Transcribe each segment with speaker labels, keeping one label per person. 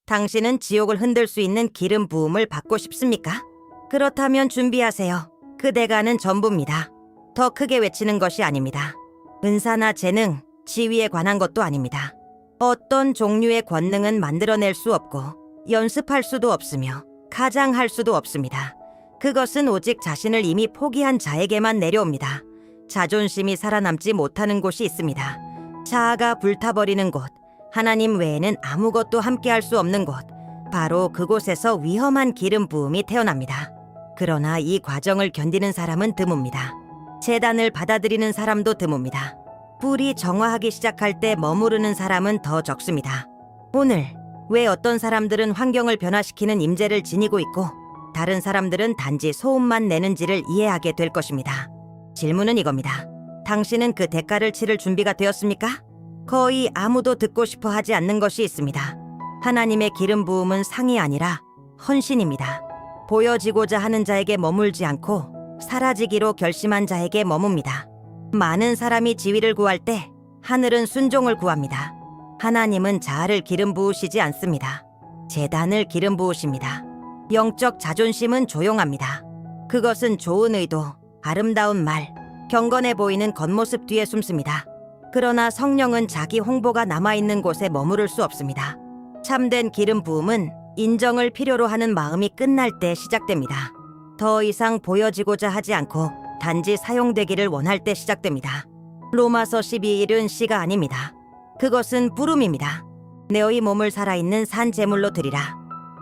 Speaker 1: 당신은 지옥을 흔들 수 있는 기름 부음을 받고 싶습니까? 그렇다면 준비하세요. 그 대가는 전부입니다. 더 크게 외치는 것이 아닙니다. 은사나 재능, 지위에 관한 것도 아닙니다. 어떤 종류의 권능은 만들어낼 수 없고 연습할 수도 없으며 가장할 수도 없습니다. 그것은 오직 자신을 이미 포기한 자에게만 내려옵니다. 자존심이 살아남지 못하는 곳이 있습니다. 자아가 불타버리는 곳, 하나님 외에는 아무것도 함께할 수 없는 곳, 바로 그곳에서 위험한 기름 부음이 태어납니다. 그러나 이 과정을 견디는 사람은 드뭅니다. 제단을 받아들이는 사람도 드뭅니다. 불이 정화하기 시작할 때 머무르는 사람은 더 적습니다. 오늘 왜 어떤 사람들은 환경을 변화시키는 임재를 지니고 있고 다른 사람들은 단지 소음만 내는지를 이해하게 될 것입니다. 질문은 이겁니다. 당신은 그 대가를 치를 준비가 되었습니까? 거의 아무도 듣고 싶어 하지 않는 것이 있습니다. 하나님의 기름 부음은 상이 아니라 헌신입니다. 보여지고자 하는 자에게 머물지 않고 사라지기로 결심한 자에게 머뭅니다. 많은 사람이 지위를 구할 때 하늘은 순종을 구합니다. 하나님은 자아를 기름 부으시지 않습니다. 제단을 기름 부으십니다. 영적 자존심은 조용합니다. 그것은 좋은 의도, 아름다운 말, 경건해 보이는 겉모습 뒤에 숨습니다. 그러나 성령은 자기 홍보가 남아있는 곳에 머무를 수 없습니다. 참된 기름 부음은 인정을 필요로 하는 마음이 끝날 때 시작됩니다. 더 이상 보여지고자 하지 않고 단지 사용되기를 원할 때 시작됩니다. 로마서 12일은 시가 아닙니다. 그것은 부름입니다. 너희 몸을 살아있는 산 제물로 드리라.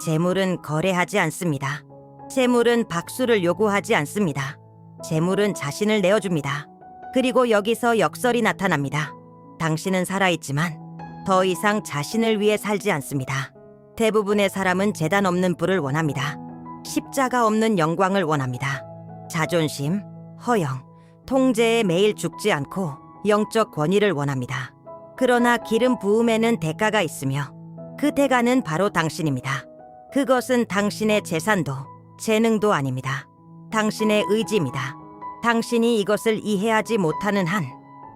Speaker 1: 제물은 거래하지 않습니다. 제물은 박수를 요구하지 않습니다. 제물은 자신을 내어줍니다. 그리고 여기서 역설이 나타납니다. 당신은 살아있지만 더 이상 자신을 위해 살지 않습니다. 대부분의 사람은 제단 없는 불을 원합니다. 십자가 없는 영광을 원합니다. 자존심, 허영, 통제에 매일 죽지 않고 영적 권위를 원합니다. 그러나 기름 부음에는 대가가 있으며 그 대가는 바로 당신입니다. 그것은 당신의 재산도 재능도 아닙니다. 당신의 의지입니다. 당신이 이것을 이해하지 못하는 한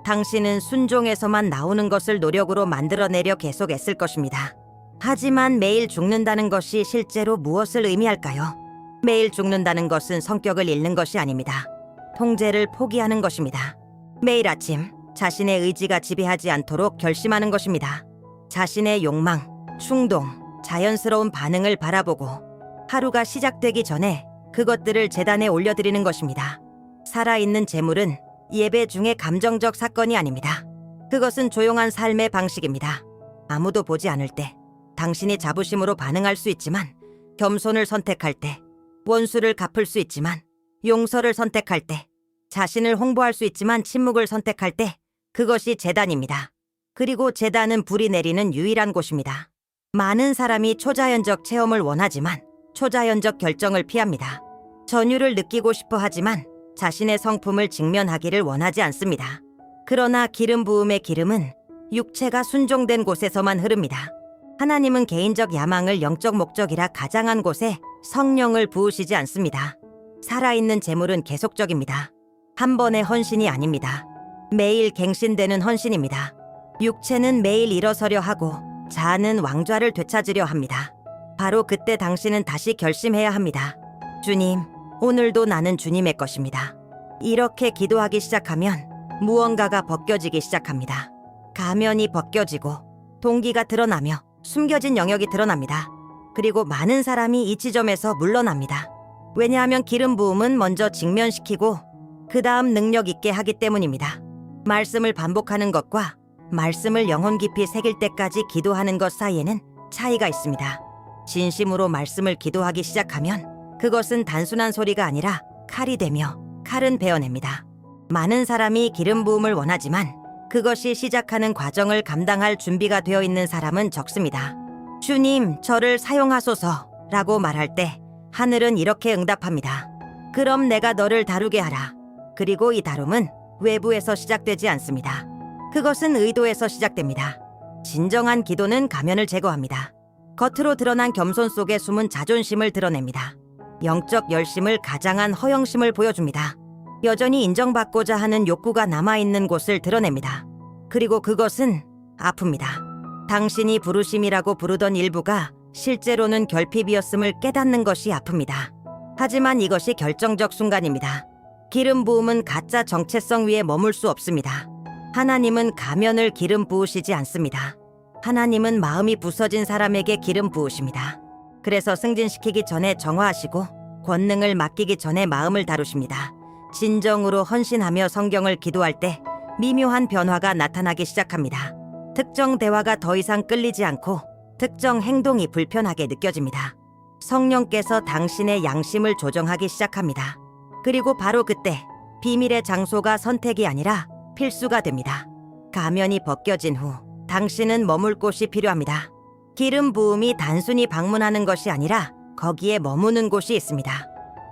Speaker 1: 당신은 순종에서만 나오는 것을 노력으로 만들어내려 계속 애쓸 것입니다. 하지만 매일 죽는다는 것이 실제로 무엇을 의미할까요? 매일 죽는다는 것은 성격을 잃는 것이 아닙니다. 통제를 포기하는 것입니다. 매일 아침 자신의 의지가 지배하지 않도록 결심하는 것입니다. 자신의 욕망, 충동, 자연스러운 반응을 바라보고 하루가 시작되기 전에 그것들을 제단에 올려드리는 것입니다. 살아있는 재물은 예배 중에 감정적 사건이 아닙니다. 그것은 조용한 삶의 방식입니다. 아무도 보지 않을 때 당신이 자부심으로 반응할 수 있지만 겸손을 선택할 때, 원수를 갚을 수 있지만 용서를 선택할 때, 자신을 홍보할 수 있지만 침묵을 선택할 때 그것이 제단입니다. 그리고 제단은 불이 내리는 유일한 곳입니다. 많은 사람이 초자연적 체험을 원하지만 초자연적 결정을 피합니다. 전율을 느끼고 싶어 하지만 자신의 성품을 직면하기를 원하지 않습니다. 그러나 기름 부음의 기름은 육체가 순종된 곳에서만 흐릅니다. 하나님은 개인적 야망을 영적 목적이라 가장한 곳에 성령을 부으시지 않습니다. 살아있는 재물은 계속적입니다. 한 번의 헌신이 아닙니다. 매일 갱신되는 헌신입니다. 육체는 매일 일어서려 하고 자아는 왕좌를 되찾으려 합니다. 바로 그때 당신은 다시 결심해야 합니다. 주님, 오늘도 나는 주님의 것입니다. 이렇게 기도하기 시작하면 무언가가 벗겨지기 시작합니다. 가면이 벗겨지고 동기가 드러나며 숨겨진 영역이 드러납니다. 그리고 많은 사람이 이 지점에서 물러납니다. 왜냐하면 기름 부음은 먼저 직면시키고 그 다음 능력 있게 하기 때문입니다. 말씀을 반복하는 것과 말씀을 영혼 깊이 새길 때까지 기도하는 것 사이에는 차이가 있습니다. 진심으로 말씀을 기도하기 시작하면 그것은 단순한 소리가 아니라 칼이 되며 칼은 베어냅니다. 많은 사람이 기름 부음을 원하지만 그것이 시작하는 과정을 감당할 준비가 되어 있는 사람은 적습니다. 주님, 저를 사용하소서 라고 말할 때 하늘은 이렇게 응답합니다. 그럼 내가 너를 다루게 하라. 그리고 이 다룸은 외부에서 시작되지 않습니다. 그것은 의도에서 시작됩니다. 진정한 기도는 가면을 제거합니다. 겉으로 드러난 겸손 속에 숨은 자존심을 드러냅니다. 영적 열심을 가장한 허영심을 보여줍니다. 여전히 인정받고자 하는 욕구가 남아있는 곳을 드러냅니다. 그리고 그것은 아픕니다. 당신이 부르심이라고 부르던 일부가 실제로는 결핍이었음을 깨닫는 것이 아픕니다. 하지만 이것이 결정적 순간입니다. 기름 부음은 가짜 정체성 위에 머물 수 없습니다. 하나님은 가면을 기름 부으시지 않습니다. 하나님은 마음이 부서진 사람에게 기름 부으십니다. 그래서 승진시키기 전에 정화하시고 권능을 맡기기 전에 마음을 다루십니다. 진정으로 헌신하며 성경을 기도할 때 미묘한 변화가 나타나기 시작합니다. 특정 대화가 더 이상 끌리지 않고 특정 행동이 불편하게 느껴집니다. 성령께서 당신의 양심을 조정하기 시작합니다. 그리고 바로 그때 비밀의 장소가 선택이 아니라 필수가 됩니다. 가면이 벗겨진 후 당신은 머물 곳이 필요합니다. 기름 부음이 단순히 방문하는 것이 아니라 거기에 머무는 곳이 있습니다.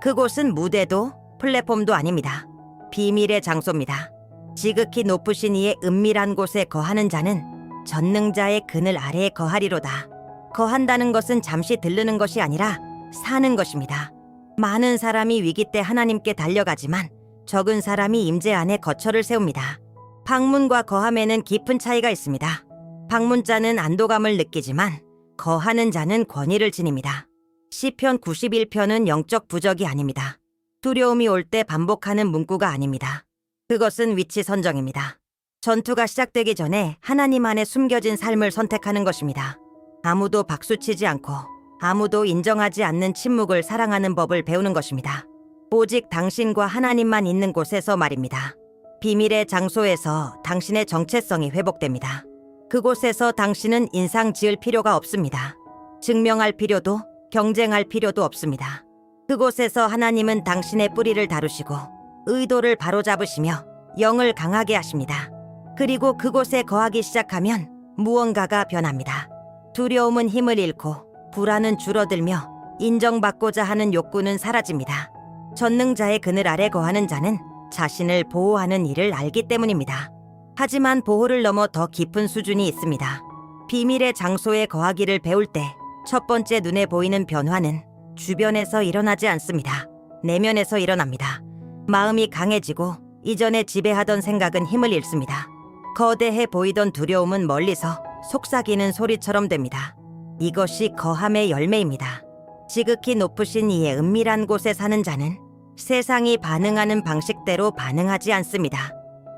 Speaker 1: 그곳은 무대도 플랫폼도 아닙니다. 비밀의 장소입니다. 지극히 높으신 이의 은밀한 곳에 거하는 자는 전능자의 그늘 아래에 거하리로다. 거한다는 것은 잠시 들르는 것이 아니라 사는 것입니다. 많은 사람이 위기 때 하나님께 달려가지만 적은 사람이 임재 안에 거처를 세웁니다. 방문과 거함에는 깊은 차이가 있습니다. 방문자는 안도감을 느끼지만 거하는 자는 권위를 지닙니다. 시편 91편은 영적 부적이 아닙니다. 두려움이 올 때 반복하는 문구가 아닙니다. 그것은 위치 선정입니다. 전투가 시작되기 전에 하나님 안에 숨겨진 삶을 선택하는 것입니다. 아무도 박수치지 않고 아무도 인정하지 않는 침묵을 사랑하는 법을 배우는 것입니다. 오직 당신과 하나님만 있는 곳에서 말입니다. 비밀의 장소에서 당신의 정체성이 회복됩니다. 그곳에서 당신은 인상 지을 필요가 없습니다. 증명할 필요도 경쟁할 필요도 없습니다. 그곳에서 하나님은 당신의 뿌리를 다루시고 의도를 바로잡으시며 영을 강하게 하십니다. 그리고 그곳에 거하기 시작하면 무언가가 변합니다. 두려움은 힘을 잃고 불안은 줄어들며 인정받고자 하는 욕구는 사라집니다. 전능자의 그늘 아래 거하는 자는 자신을 보호하는 일을 알기 때문입니다. 하지만 보호를 넘어 더 깊은 수준이 있습니다. 비밀의 장소에 거하기를 배울 때 첫 번째 눈에 보이는 변화는 주변에서 일어나지 않습니다. 내면에서 일어납니다. 마음이 강해지고 이전에 지배하던 생각은 힘을 잃습니다. 거대해 보이던 두려움은 멀리서 속삭이는 소리처럼 됩니다. 이것이 거함의 열매입니다. 지극히 높으신 이의 은밀한 곳에 사는 자는 세상이 반응하는 방식대로 반응하지 않습니다.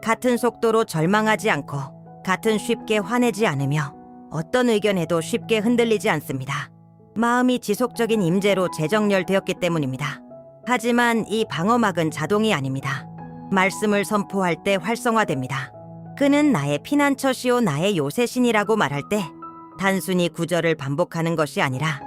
Speaker 1: 같은 속도로 절망하지 않고 같은 쉽게 화내지 않으며 어떤 의견에도 쉽게 흔들리지 않습니다. 마음이 지속적인 임재로 재정렬되었기 때문입니다. 하지만 이 방어막은 자동이 아닙니다. 말씀을 선포할 때 활성화됩니다. 그는 나의 피난처시오 나의 요새신이라고 말할 때 단순히 구절을 반복하는 것이 아니라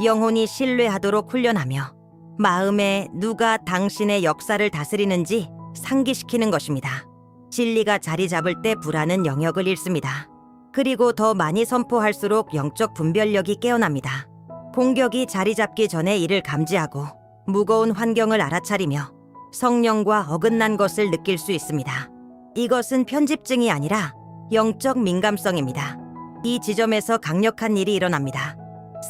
Speaker 1: 영혼이 신뢰하도록 훈련하며 마음에 누가 당신의 역사를 다스리는지 상기시키는 것입니다. 진리가 자리 잡을 때 불안은 영역을 잃습니다. 그리고 더 많이 선포할수록 영적 분별력이 깨어납니다. 공격이 자리 잡기 전에 이를 감지하고 무거운 환경을 알아차리며 성령과 어긋난 것을 느낄 수 있습니다. 이것은 편집증이 아니라 영적 민감성입니다. 이 지점에서 강력한 일이 일어납니다.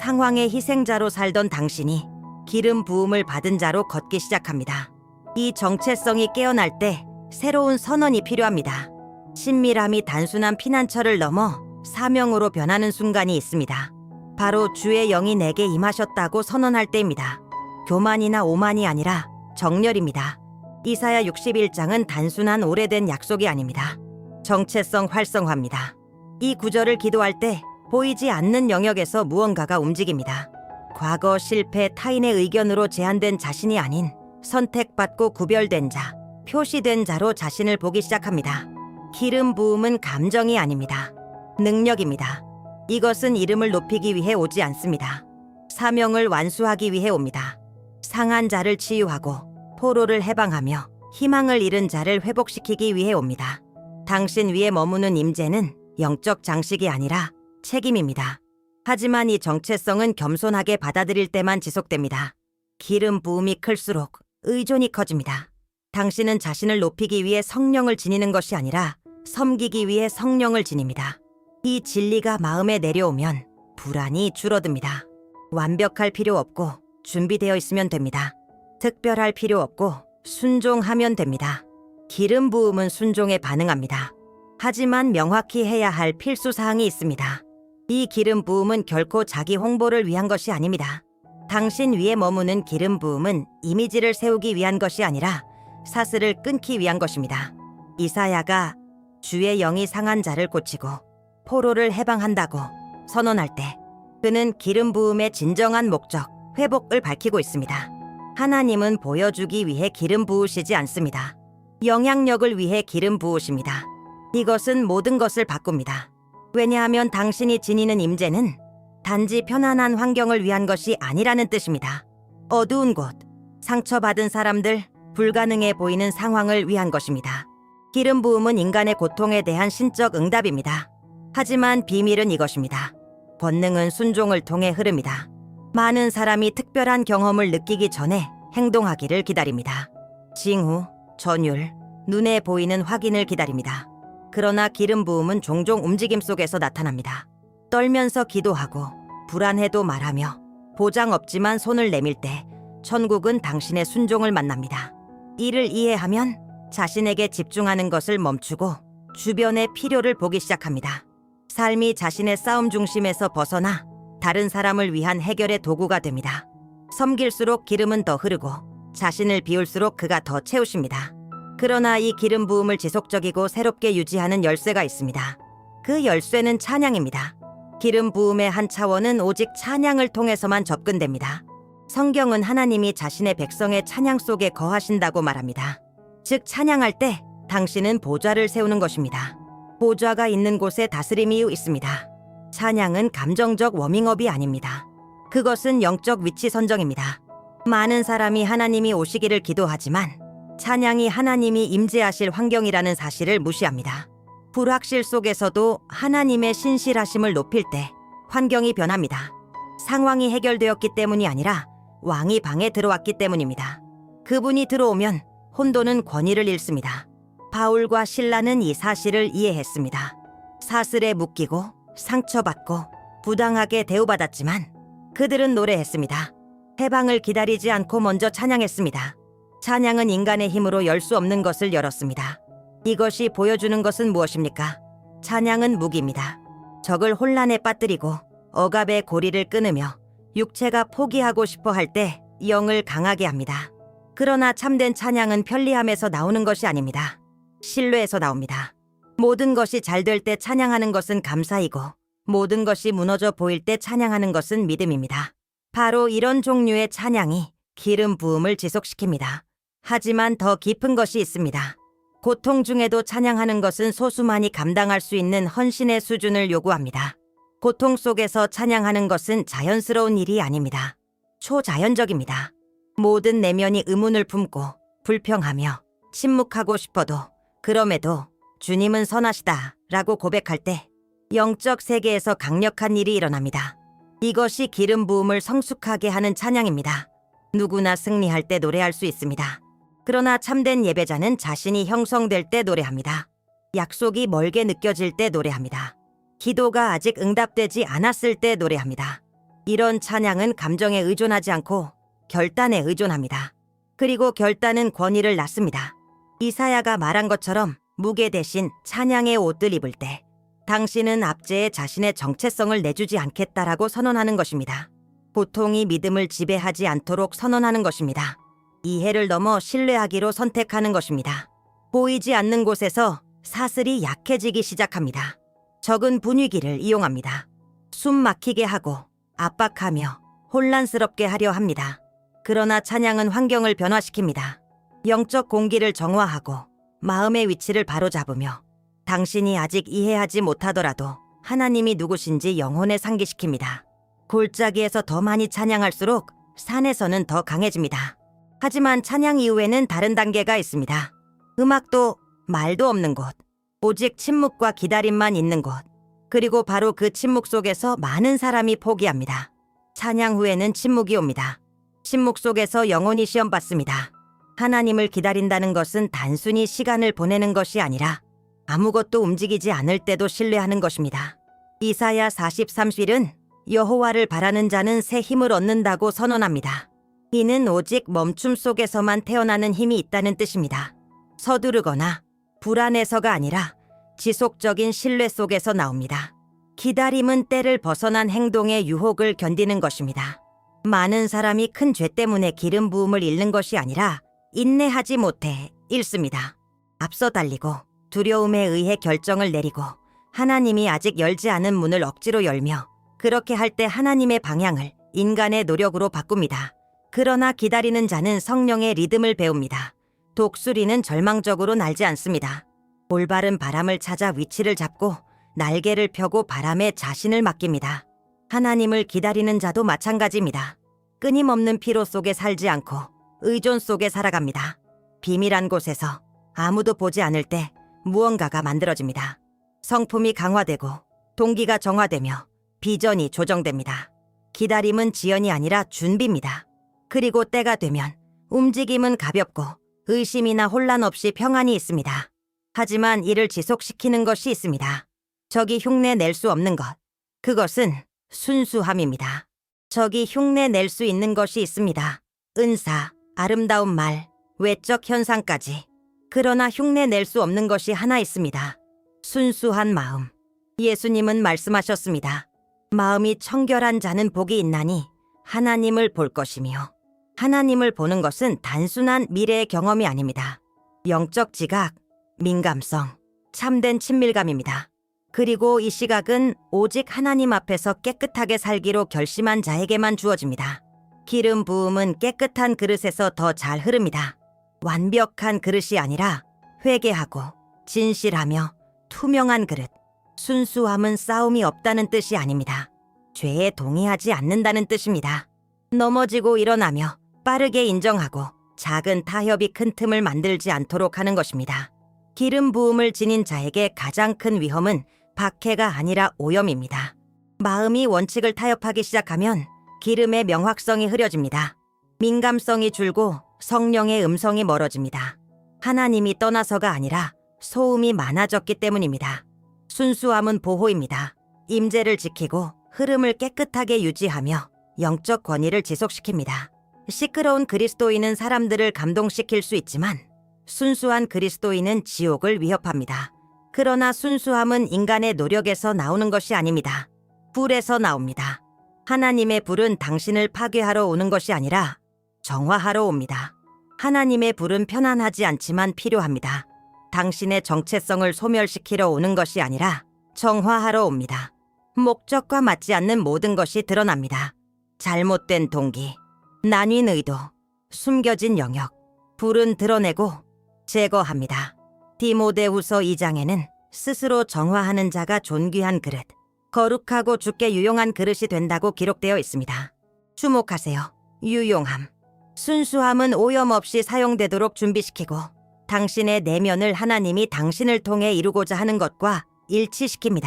Speaker 1: 상황의 희생자로 살던 당신이 기름 부음을 받은 자로 걷기 시작합니다. 이 정체성이 깨어날 때 새로운 선언이 필요합니다. 친밀함이 단순한 피난처를 넘어 사명으로 변하는 순간이 있습니다. 바로 주의 영이 내게 임하셨다고 선언할 때입니다. 교만이나 오만이 아니라 정렬입니다. 이사야 61장은 단순한 오래된 약속이 아닙니다. 정체성 활성화입니다. 이 구절을 기도할 때 보이지 않는 영역에서 무언가가 움직입니다. 과거 실패 타인의 의견으로 제한된 자신이 아닌 선택받고 구별된 자, 표시된 자로 자신을 보기 시작합니다. 기름 부음은 감정이 아닙니다. 능력입니다. 이것은 이름을 높이기 위해 오지 않습니다. 사명을 완수하기 위해 옵니다. 상한 자를 치유하고 포로를 해방하며 희망을 잃은 자를 회복시키기 위해 옵니다. 당신 위에 머무는 임재는 영적 장식이 아니라 책임입니다. 하지만 이 정체성은 겸손하게 받아들일 때만 지속됩니다. 기름 부음이 클수록 의존이 커집니다. 당신은 자신을 높이기 위해 성령을 지니는 것이 아니라 섬기기 위해 성령을 지닙니다. 이 진리가 마음에 내려오면 불안이 줄어듭니다. 완벽할 필요 없고 준비되어 있으면 됩니다. 특별할 필요 없고 순종하면 됩니다. 기름 부음은 순종에 반응합니다. 하지만 명확히 해야 할 필수 사항이 있습니다. 이 기름 부음은 결코 자기 홍보를 위한 것이 아닙니다. 당신 위에 머무는 기름 부음은 이미지를 세우기 위한 것이 아니라 사슬을 끊기 위한 것입니다. 이사야가 주의 영이 상한 자를 고치고 포로를 해방한다고 선언할 때 그는 기름 부음의 진정한 목적, 회복을 밝히고 있습니다. 하나님은 보여주기 위해 기름 부으시지 않습니다. 영향력을 위해 기름 부으십니다. 이것은 모든 것을 바꿉니다. 왜냐하면 당신이 지니는 임재는 단지 편안한 환경을 위한 것이 아니라는 뜻입니다. 어두운 곳, 상처받은 사람들, 불가능해 보이는 상황을 위한 것입니다. 기름 부음은 인간의 고통에 대한 신적 응답입니다. 하지만 비밀은 이것입니다. 권능은 순종을 통해 흐릅니다. 많은 사람이 특별한 경험을 느끼기 전에 행동하기를 기다립니다. 징후, 전율, 눈에 보이는 확인을 기다립니다. 그러나 기름 부음은 종종 움직임 속에서 나타납니다. 떨면서 기도하고 불안해도 말하며 보장 없지만 손을 내밀 때 천국은 당신의 순종을 만납니다. 이를 이해하면 자신에게 집중하는 것을 멈추고 주변의 필요를 보기 시작합니다. 삶이 자신의 싸움 중심에서 벗어나 다른 사람을 위한 해결의 도구가 됩니다. 섬길수록 기름은 더 흐르고 자신을 비울수록 그가 더 채우십니다. 그러나 이 기름 부음을 지속적이고 새롭게 유지하는 열쇠가 있습니다. 그 열쇠는 찬양입니다. 기름 부음의 한 차원은 오직 찬양을 통해서만 접근됩니다. 성경은 하나님이 자신의 백성의 찬양 속에 거하신다고 말합니다. 즉 찬양할 때 당신은 보좌를 세우는 것입니다. 보좌가 있는 곳에 다스림이 있습니다. 찬양은 감정적 워밍업이 아닙니다. 그것은 영적 위치 선정입니다. 많은 사람이 하나님이 오시기를 기도하지만 찬양이 하나님이 임재하실 환경이라는 사실을 무시합니다. 불확실 속에서도 하나님의 신실하심을 높일 때 환경이 변합니다. 상황이 해결되었기 때문이 아니라 왕이 방에 들어왔기 때문입니다. 그분이 들어오면 혼돈은 권위를 잃습니다. 바울과 실라는 이 사실을 이해했습니다. 사슬에 묶이고 상처받고 부당하게 대우받았지만 그들은 노래했습니다. 해방을 기다리지 않고 먼저 찬양했습니다. 찬양은 인간의 힘으로 열 수 없는 것을 열었습니다. 이것이 보여주는 것은 무엇입니까? 찬양은 무기입니다. 적을 혼란에 빠뜨리고 억압의 고리를 끊으며 육체가 포기하고 싶어 할 때 영을 강하게 합니다. 그러나 참된 찬양은 편리함에서 나오는 것이 아닙니다. 신뢰에서 나옵니다. 모든 것이 잘 될 때 찬양하는 것은 감사이고 모든 것이 무너져 보일 때 찬양하는 것은 믿음입니다. 바로 이런 종류의 찬양이 기름 부음을 지속시킵니다. 하지만 더 깊은 것이 있습니다. 고통 중에도 찬양하는 것은 소수만이 감당할 수 있는 헌신의 수준을 요구합니다. 고통 속에서 찬양하는 것은 자연스러운 일이 아닙니다. 초자연적입니다. 모든 내면이 의문을 품고 불평하며 침묵하고 싶어도 그럼에도 주님은 선하시다 라고 고백할 때 영적 세계에서 강력한 일이 일어납니다. 이것이 기름 부음을 성숙하게 하는 찬양입니다. 누구나 승리할 때 노래할 수 있습니다. 그러나 참된 예배자는 자신이 형성될 때 노래합니다. 약속이 멀게 느껴질 때 노래합니다. 기도가 아직 응답되지 않았을 때 노래합니다. 이런 찬양은 감정에 의존하지 않고 결단에 의존합니다. 그리고 결단은 권위를 낳습니다. 이사야가 말한 것처럼 무게 대신 찬양의 옷을 입을 때 당신은 압제에 자신의 정체성을 내주지 않겠다라고 선언하는 것입니다. 고통이 믿음을 지배하지 않도록 선언하는 것입니다. 이해를 넘어 신뢰하기로 선택하는 것입니다. 보이지 않는 곳에서 사슬이 약해지기 시작합니다. 적은 분위기를 이용합니다. 숨 막히게 하고 압박하며 혼란스럽게 하려 합니다. 그러나 찬양은 환경을 변화시킵니다. 영적 공기를 정화하고 마음의 위치를 바로잡으며 당신이 아직 이해하지 못하더라도 하나님이 누구신지 영혼에 상기시킵니다. 골짜기에서 더 많이 찬양할수록 산에서는 더 강해집니다. 하지만 찬양 이후에는 다른 단계가 있습니다. 음악도 말도 없는 곳, 오직 침묵과 기다림만 있는 곳, 그리고 바로 그 침묵 속에서 많은 사람이 포기합니다. 찬양 후에는 침묵이 옵니다. 침묵 속에서 영혼이 시험받습니다. 하나님을 기다린다는 것은 단순히 시간을 보내는 것이 아니라 아무것도 움직이지 않을 때도 신뢰하는 것입니다. 이사야 43실은 여호와를 바라는 자는 새 힘을 얻는다고 선언합니다. 이는 오직 멈춤 속에서만 태어나는 힘이 있다는 뜻입니다. 서두르거나 불안해서가 아니라 지속적인 신뢰 속에서 나옵니다. 기다림은 때를 벗어난 행동의 유혹을 견디는 것입니다. 많은 사람이 큰 죄 때문에 기름 부음을 잃는 것이 아니라 인내하지 못해 잃습니다. 앞서 달리고 두려움에 의해 결정을 내리고 하나님이 아직 열지 않은 문을 억지로 열며 그렇게 할 때 하나님의 방향을 인간의 노력으로 바꿉니다. 그러나 기다리는 자는 성령의 리듬을 배웁니다. 독수리는 절망적으로 날지 않습니다. 올바른 바람을 찾아 위치를 잡고 날개를 펴고 바람에 자신을 맡깁니다. 하나님을 기다리는 자도 마찬가지입니다. 끊임없는 피로 속에 살지 않고 의존 속에 살아갑니다. 비밀한 곳에서 아무도 보지 않을 때 무언가가 만들어집니다. 성품이 강화되고 동기가 정화되며 비전이 조정됩니다. 기다림은 지연이 아니라 준비입니다. 그리고 때가 되면 움직임은 가볍고 의심이나 혼란 없이 평안이 있습니다. 하지만 이를 지속시키는 것이 있습니다. 적이 흉내 낼 수 없는 것. 그것은 순수함입니다. 적이 흉내 낼 수 있는 것이 있습니다. 은사, 아름다운 말, 외적 현상까지. 그러나 흉내 낼 수 없는 것이 하나 있습니다. 순수한 마음. 예수님은 말씀하셨습니다. 마음이 청결한 자는 복이 있나니 하나님을 볼 것이며, 하나님을 보는 것은 단순한 미래의 경험이 아닙니다. 영적 지각, 민감성, 참된 친밀감입니다. 그리고 이 시각은 오직 하나님 앞에서 깨끗하게 살기로 결심한 자에게만 주어집니다. 기름 부음은 깨끗한 그릇에서 더 잘 흐릅니다. 완벽한 그릇이 아니라 회개하고 진실하며 투명한 그릇. 순수함은 싸움이 없다는 뜻이 아닙니다. 죄에 동의하지 않는다는 뜻입니다. 넘어지고 일어나며 빠르게 인정하고 작은 타협이 큰 틈을 만들지 않도록 하는 것입니다. 기름 부음을 지닌 자에게 가장 큰 위험은 박해가 아니라 오염입니다. 마음이 원칙을 타협하기 시작하면 기름의 명확성이 흐려집니다. 민감성이 줄고 성령의 음성이 멀어집니다. 하나님이 떠나서가 아니라 소음이 많아졌기 때문입니다. 순수함은 보호입니다. 임재를 지키고 흐름을 깨끗하게 유지하며 영적 권위를 지속시킵니다. 시끄러운 그리스도인은 사람들을 감동시킬 수 있지만 순수한 그리스도인은 지옥을 위협합니다. 그러나 순수함은 인간의 노력에서 나오는 것이 아닙니다. 불에서 나옵니다. 하나님의 불은 당신을 파괴하러 오는 것이 아니라 정화하러 옵니다. 하나님의 불은 편안하지 않지만 필요합니다. 당신의 정체성을 소멸시키러 오는 것이 아니라 정화하러 옵니다. 목적과 맞지 않는 모든 것이 드러납니다. 잘못된 동기, 나뉜 의도, 숨겨진 영역, 불은 드러내고 제거합니다. 디모데후서 2장에는 스스로 정화하는 자가 존귀한 그릇, 거룩하고 주께 유용한 그릇이 된다고 기록되어 있습니다. 주목하세요. 유용함. 순수함은 오염 없이 사용되도록 준비시키고 당신의 내면을 하나님이 당신을 통해 이루고자 하는 것과 일치시킵니다.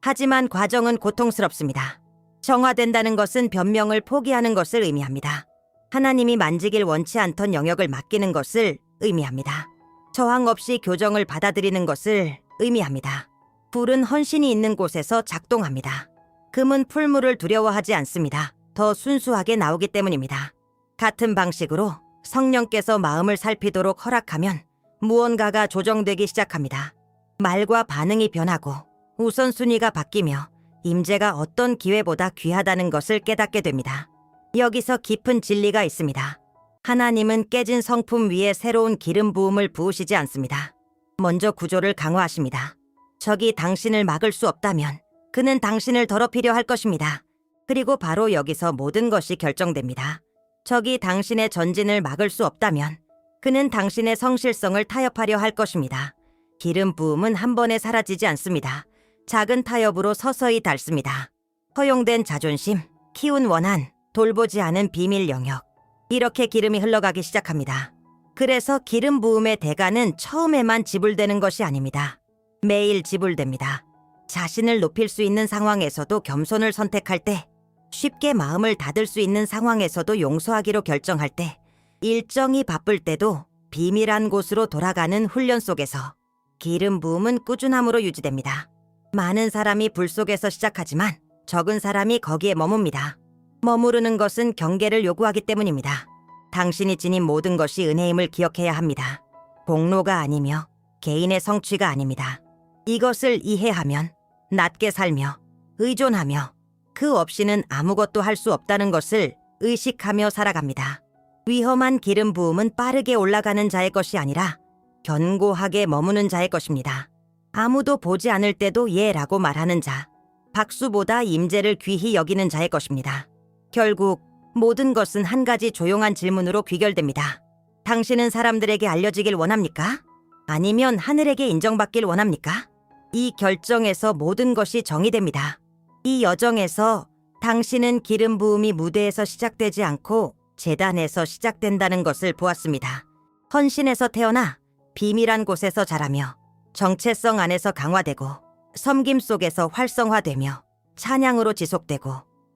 Speaker 1: 하지만 과정은 고통스럽습니다. 정화된다는 것은 변명을 포기하는 것을 의미합니다. 하나님이 만지길 원치 않던 영역을 맡기는 것을 의미합니다. 저항 없이 교정을 받아들이는 것을 의미합니다. 불은 헌신이 있는 곳에서 작동합니다. 금은 풀물을 두려워하지 않습니다. 더 순수하게 나오기 때문입니다. 같은 방식으로 성령께서 마음을 살피도록 허락하면 무언가가 조정되기 시작합니다. 말과 반응이 변하고 우선순위가 바뀌며 임재가 어떤 기회보다 귀하다는 것을 깨닫게 됩니다. 여기서 깊은 진리가 있습니다. 하나님은 깨진 성품 위에 새로운 기름 부음을 부으시지 않습니다. 먼저 구조를 강화하십니다. 적이 당신을 막을 수 없다면 그는 당신을 더럽히려 할 것입니다. 그리고 바로 여기서 모든 것이 결정됩니다. 적이 당신의 전진을 막을 수 없다면 그는 당신의 성실성을 타협하려 할 것입니다. 기름 부음은 한 번에 사라지지 않습니다. 작은 타협으로 서서히 닳습니다. 허용된 자존심, 키운 원한, 돌보지 않은 비밀 영역. 이렇게 기름이 흘러가기 시작합니다. 그래서 기름 부음의 대가는 처음에만 지불되는 것이 아닙니다. 매일 지불됩니다. 자신을 높일 수 있는 상황에서도 겸손을 선택할 때, 쉽게 마음을 닫을 수 있는 상황에서도 용서하기로 결정할 때, 일정이 바쁠 때도 비밀한 곳으로 돌아가는 훈련 속에서 기름 부음은 꾸준함으로 유지됩니다. 많은 사람이 불 속에서 시작하지만 적은 사람이 거기에 머뭅니다. 머무르는 것은 경계를 요구하기 때문입니다. 당신이 지닌 모든 것이 은혜임을 기억해야 합니다. 공로가 아니며 개인의 성취가 아닙니다. 이것을 이해하면 낮게 살며 의존하며 그 없이는 아무것도 할 수 없다는 것을 의식하며 살아갑니다. 위험한 기름 부음은 빠르게 올라가는 자의 것이 아니라 견고하게 머무는 자의 것입니다. 아무도 보지 않을 때도 예라고 말하는 자, 박수보다 임재를 귀히 여기는 자의 것입니다. 결국 모든 것은 한 가지 조용한 질문으로 귀결됩니다. 당신은 사람들에게 알려지길 원합니까? 아니면 하늘에게 인정받길 원합니까? 이 결정에서 모든 것이 정의됩니다. 이 여정에서 당신은 기름 부음이 무대에서 시작되지 않고 제단에서 시작된다는 것을 보았습니다. 헌신에서 태어나 비밀한 곳에서 자라며 정체성 안에서 강화되고 섬김 속에서 활성화되며 찬양으로 지속되고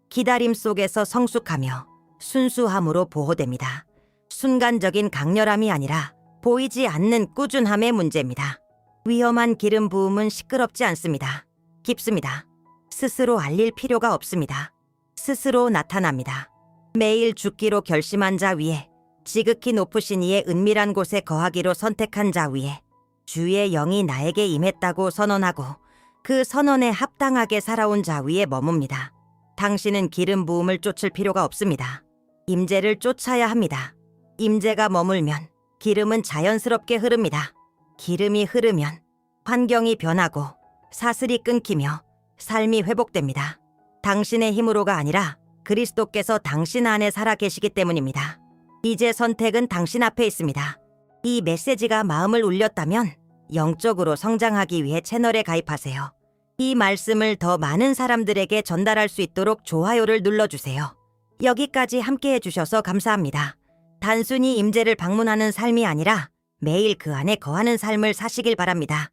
Speaker 1: 기다림 속에서 성숙하며 순수함으로 보호됩니다. 순간적인 강렬함이 아니라 보이지 않는 꾸준함의 문제입니다. 위험한 기름 부음은 시끄럽지 않습니다. 깊습니다. 스스로 알릴 필요가 없습니다. 스스로 나타납니다. 매일 죽기로 결심한 자 위에, 지극히 높으신 이의 은밀한 곳에 거하기로 선택한 자 위에, 주의 영이 나에게 임했다고 선언하고 그 선언에 합당하게 살아온 자 위에 머뭅니다. 당신은 기름 부음을 쫓을 필요가 없습니다. 임재를 쫓아야 합니다. 임재가 머물면 기름은 자연스럽게 흐릅니다. 기름이 흐르면 환경이 변하고 사슬이 끊기며 삶이 회복됩니다. 당신의 힘으로가 아니라 그리스도께서 당신 안에 살아 계시기 때문입니다. 이제 선택은 당신 앞에 있습니다. 이 메시지가 마음을 울렸다면 영적으로 성장하기 위해 채널에 가입하세요. 이 말씀을 더 많은 사람들에게 전달할 수 있도록 좋아요를 눌러주세요. 여기까지 함께 해주셔서 감사합니다. 단순히 임재를 방문하는 삶이 아니라 매일 그 안에 거하는 삶을 사시길 바랍니다.